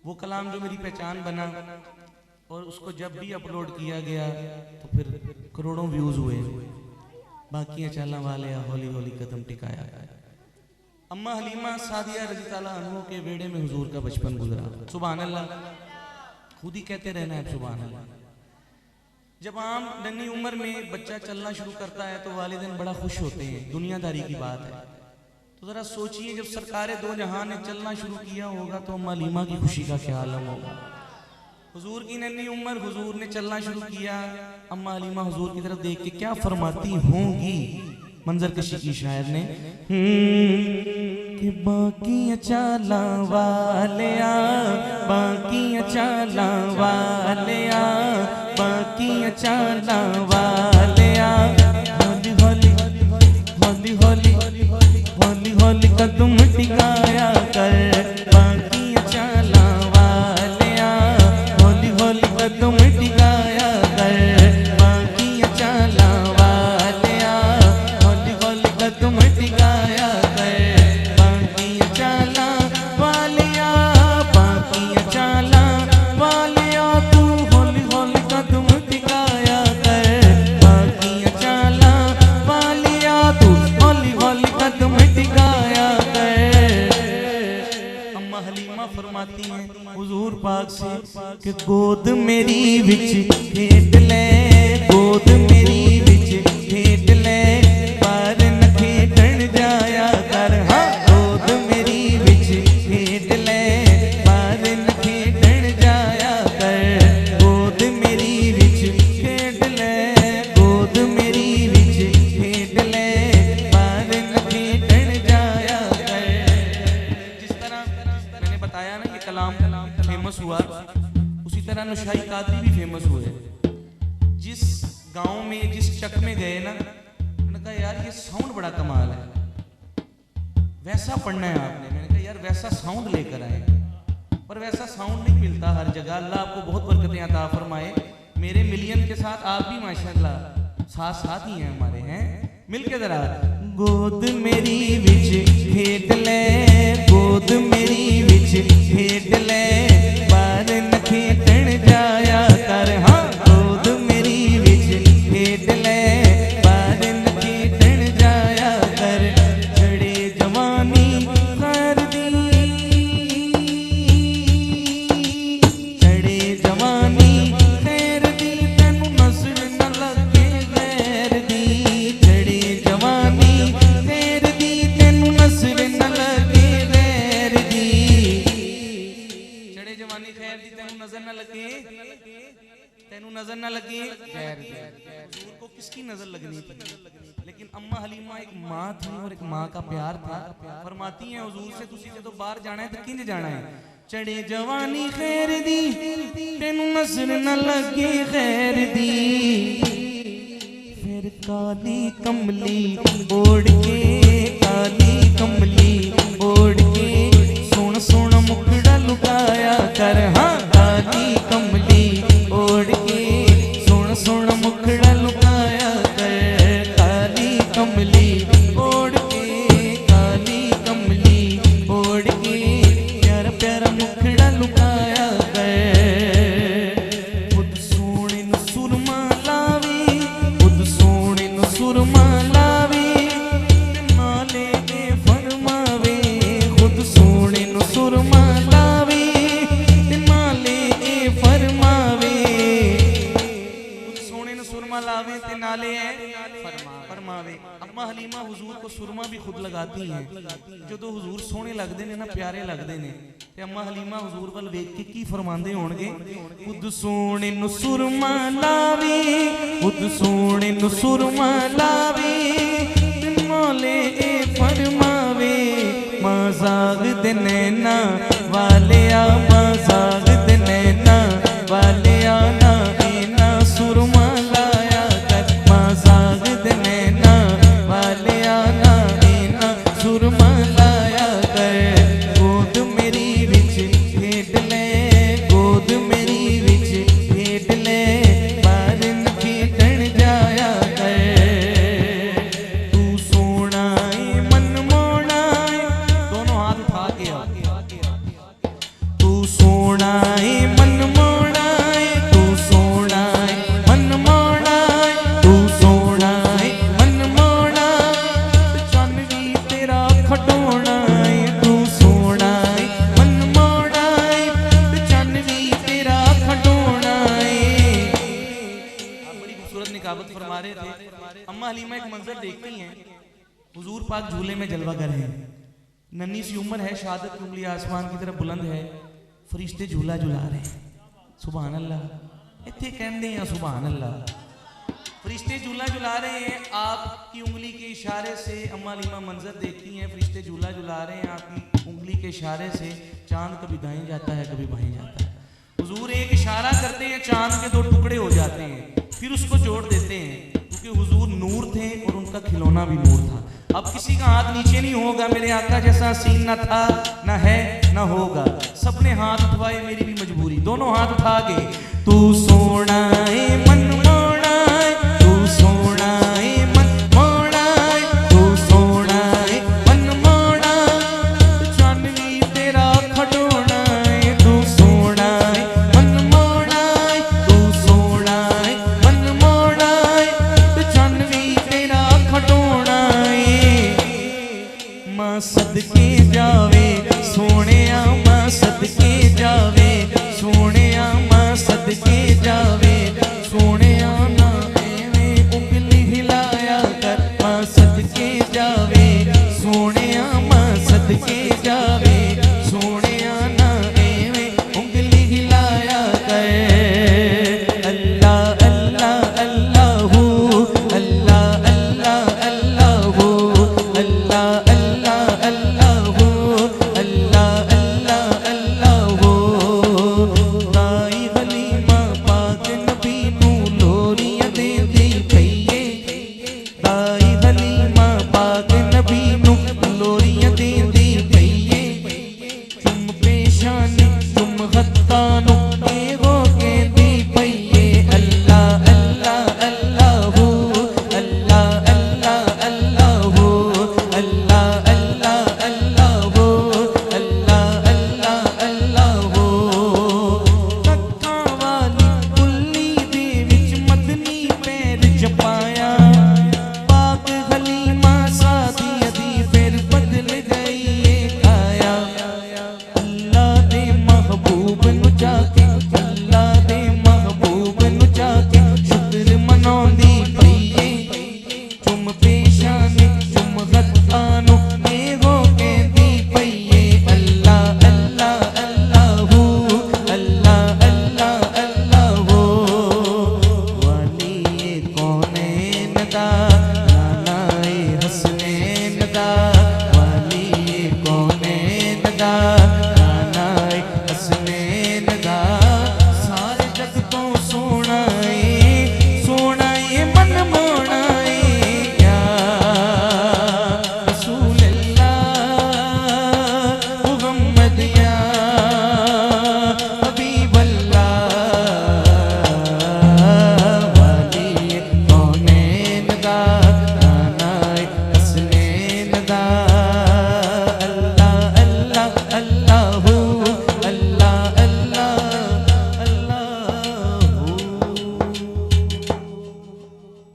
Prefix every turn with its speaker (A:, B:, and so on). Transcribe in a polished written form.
A: वो कलाम जो मेरी पहचान बना और उसको जब भी अपलोड किया गया तो फिर करोड़ों व्यूज हुए। बाकी चाला वाले हौली हौली कदम टिकाया। अम्मा हलीमा सादिया रज़ी ताला अन्हु के बेड़े में हुजूर का बचपन गुजरा। सुभान अल्लाह, खुद ही कहते रहना है सुभान अल्लाह। जब आम नन्ही उम्र में बच्चा चलना शुरू करता है तो वालिदैन बड़ा खुश होते हैं, दुनियादारी की बात है। तो जरा सोचिए जब सरकारे दो जहां ने चलना शुरू किया होगा तो अम्मा हलीमा की खुशी का क्या आलम होगा। हुजूर की नन्ही उम्र, हुजूर ने चलना शुरू किया, अम्मा हलीमा हुजूर की तरफ देख के क्या फरमाती होंगी। मंजर कशी की शायर ने कि बाकी चाला वालिया, बाकी चाला वालिया, बाकी चाला वालिया, हौली हौली हौली हौली हौली हौली कदम टिकाया कर। बाकी चाला वालिया, हौली हौली कदम टिकाया कर। बाकी चाला वालिया, हौली हौली कदम टिकाया कर। बाकी चाला वालिया, बाकी चाला वालिया, तू हौली हौली कदम टिकाया कर। बाकी चाला वालिया, तू हौली हौली कदम टिकाया कर। अम्मा हलीमा फरमाती हैं हुजूर पाक से कि गोद मेरी विच खेड ले, गोद मेरी विच खेड ले, पर न खेडन जाया कर। हाँ, गोद मेरी विच खेड ले, पर न खेडन जाया कर। गोद मेरी विच खेड ले, गोद मेरी विच खेड ले, पर न खेडन जाया कर। जिस तरह मैंने बताया ना ये कलाम फेमस हुआ, उसी तरह नुशाई कादरी भी फेमस हुए। जिस गांव में जिस चक में गए ना, उन्होंने कहा यार ये साउंड बड़ा कमाल है, वैसा पढ़ना है आपने। मैंने कहा यार वैसा साउंड लेकर आए, पर वैसा साउंड नहीं मिलता हर जगह। अल्लाह आपको बहुत बरकतें अता फरमाए। मेरे मिलियन के साथ आप भी माशाल्लाह साथ साथ ही हैं हमारे, हैं मिलके जरा। गोद मेरी विच खेड ले, गोद मेरी विच खेड ले, पर न खेडन जाया कर। हाँ, गोद मेरी विच खेड ले, पर न खेडन जाया कर। चढ़े जवानी खैर दी, चढ़े जवानी खैर दी, तेनू नजर न लगे गैर दी। चढ़े जवानी खैर दी, तेनू नजर न लगे गैर दी। चढ़े जवानी खैर दी, तेनू नजर न लगे, तेनू नजर न लगे गैर दी। हुजूर को किसकी नजर लगनी थी, लेकिन अम्मा हलीमा एक माँ थी और एक माँ का प्यार था। फरमाती हैं हुजूर से तुसी जो बाहर जाना है तो किंज जाना है। चढ़े जवानी खैर दी, तेनू नजर न लगे खैर दी। फिर काली कमली ओढ़ के, काली कमली ओढ़ के, सोना सोना मुखड़ा लुकाया कर। हाँ, काली कमली ओढ़ के, सोना सोना मुखड़ा लुकाया कर। काली कमली ओढ़ के, काली कमली ओढ़ के, प्यारा प्यारा मुखड़ा लुकाया कर। खुद सोने नु सुरमा लावी, खुद सोने नु सुरमा लावी, नाले के फरमावे। खुद सोने नु सुरमा लावी, नाले के फरमावे। खुद सोने नु सुरमा लावे ते नाले फरमावे। अम्मा हलीमा हुजूर को सुरमा भी खुद लगाती हैं। जो तो हुजूर सोने लगते ने ना, प्यारे लगते ने, ते अम्मा हलीमा हुजूर वल वेख के की फरमांदे होणगे। खुद सोने नु सुरमा लावी, खुद सोने नु सुरमा लावी, मौले ए फरमावे। मजाक दे नैना वालिया, मजाक दे नैना वालिया, ना ना सुरमा लाया कर। मजाक दे नैना वालिया, ना ना सुरमा लाया कर। गोद मेरी विच खेड ले, गोद मेरी विच खेड ले, पर न खेडन जाया कर। तू सोना मन मोना, दोनों हाथ उठा के आओ। सोना है मन मोड़ा है, तू सोना है मन मोड़ा है, तू सोना है मन मोड़ा, चन भी तेरा खडोना है, तू सोना है मन मोड़ा है, चन भी तेरा खडोना है। आप बड़ी खूबसूरत निकाबत फरमा रहे थे। अम्मा हलीमा एक मंजर देखती हैं, हुजूर पाक झूले में जलवा कर हैं, नन्ही सी उम्र है, शहादत की उंगली आसमान की तरफ बुलंद है, फरिश्ते झूला झुला रहे हैं। सुभान अल्लाह। इतने कहते हैं सुभान अल्लाह। फरिश्ते झूला झुला रहे हैं, आपकी उंगली के इशारे से अम्मा हलीमा मंजर देखती हैं, फरिश्ते झूला झुला रहे हैं, आपकी उंगली के इशारे से चांद कभी दाएं जाता है कभी बाएं जाता है। हुजूर एक इशारा करते हैं, चांद के दो टुकड़े हो जाते हैं, फिर उसको जोड़ देते हैं, क्योंकि हुजूर नूर थे और उनका खिलौना भी नूर था। अब किसी का हाथ नीचे नहीं होगा, मेरे आका जैसा सीन न था न है न होगा, सबने हाथ उठवाए, मेरी भी मजबूरी, दोनों हाथ उठा के तू सोना है मन मोड़ा है, तू सोना है मन मोड़ा है, तू सोना है मन मोड़ा, चांदनी तेरा खडोना है, तू सोना है मन मोड़ा है, तू सोना है मन मोड़ा है, चांदनी तेरा खडोना है। मां सदके जावे सोने, मां सदके जावे सोने, मां सदके जावे सोने, ना एवें उंगली हिलाया कर, मां सदके जावे सोने, मां सदके जावे सोने, ना एवें उंगली हिलाया कर। अल्लाह अल्लाह अल्लाहू अल्लाह अल्लाह अल्लाहू अल्लाह अल्लाह अल्लाहू अल्लाह अल्लाह अल्लाहू। दाई हलीमा पाक नबी नू लोरियां देंदी पईए, दाई हलीमा पाक नबी नू लोरियां देंदी पईए, चुम पेशानी चुम हत्थां नू एहो कहंदी पईए। अल्लाह अल्लाह अल्लाहू अल्लाह अल्लाह अल्लाहू अल्लाह अल्लाह अल्लाहू अल्लाह अल्लाह अल्लाहू। तख्तां वाली कुल्ली दे विच मदनी पैर जपाया, पाक हलीमा सादिया दी फिर बदल गई ये काया। अल्लाह दे महबूब नु जाके, अल्लाह दे महबूब नु जाके शुक्र मनाउंदी पईए, चुम पेशानी चुम हत्थां नू एहो कहंदी पईए। अल्लाह अल्लाह अल्लाहू अल्लाह अल्लाह अल्लाहू। वाली कौनैन दा नाना हसनैन दा, वाली कौनैन दा